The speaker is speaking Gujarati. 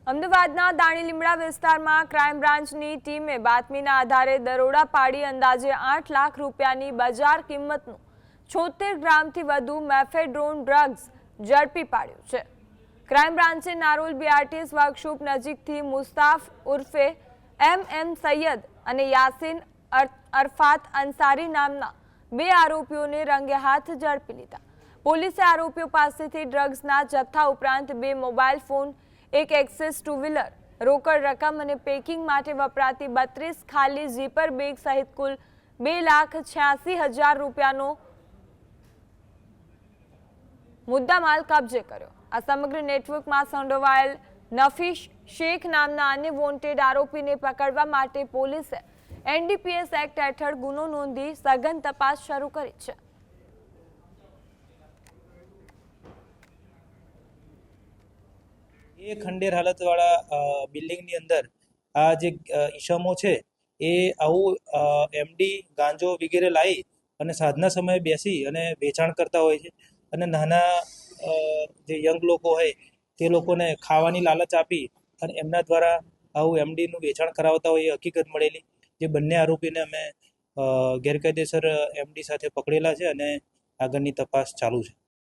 અમદાવાદના દાણીલીમડા વિસ્તારમાં ક્રાઇમ બ્રાન્ચની ટીમે બાતમીના આધારે દરોડા પાડી અંદાજે 8 લાખ રૂપિયાની બજાર કિંમતનું 76 ગ્રામથી વધુ મેફેડ્રોન ડ્રગ્સ ઝડપી પાડ્યું છે। ક્રાઇમ બ્રાન્ચે નારોલ બીઆરટીએસ વર્કશોપ નજીકથી મુસ્તાફ ઉર્ફે એમ સૈયદ અને યાસીન અરફાત અંસારી નામના 2 આરોપીઓને રંગે હાથ ઝડપી લીધા। પોલીસે આરોપીઓ પાસેથી ડ્રગ્સના જથ્થા ઉપરાંત 2 મોબાઈલ ફોન, એક એક્સેસ ટુ વ્હીલર, રોકડ રકમ અને પેકિંગ માટે વપરાતી 32 ખાલી ઝીપર બેગ સહિત કુલ 2,86,000 રૂપિયાનો મુદ્દામાલ કબજે કર્યો। આ સમગ્ર નેટવર્કમાં સંડોવાયેલ નફીશ શેખ નામના અન્ય વોન્ટેડ આરોપીને પકડવા માટે પોલીસે એનડીપીએસ એક્ટ હેઠળ ગુનો નોંધી સઘન તપાસ શરૂ કરી છે। એ ખંડેર હાલતવાળા બિલ્ડિંગની અંદર આ જે ઈસમો છે એ આવું એમડી ગાંજો વગેરે લાવી અને સાંજના સમયે બેસી અને વેચાણ કરતા હોય છે અને નાના જે યંગ લોકો હોય તે લોકોને ખાવાની લાલચ આપી અને એમના દ્વારા આવું એમડીનું વેચાણ કરાવતા હોય એ હકીકત મળેલી। જે બંને આરોપીને અમે ગેરકાયદેસર એમડી સાથે પકડેલા છે અને આગળની તપાસ ચાલુ છે।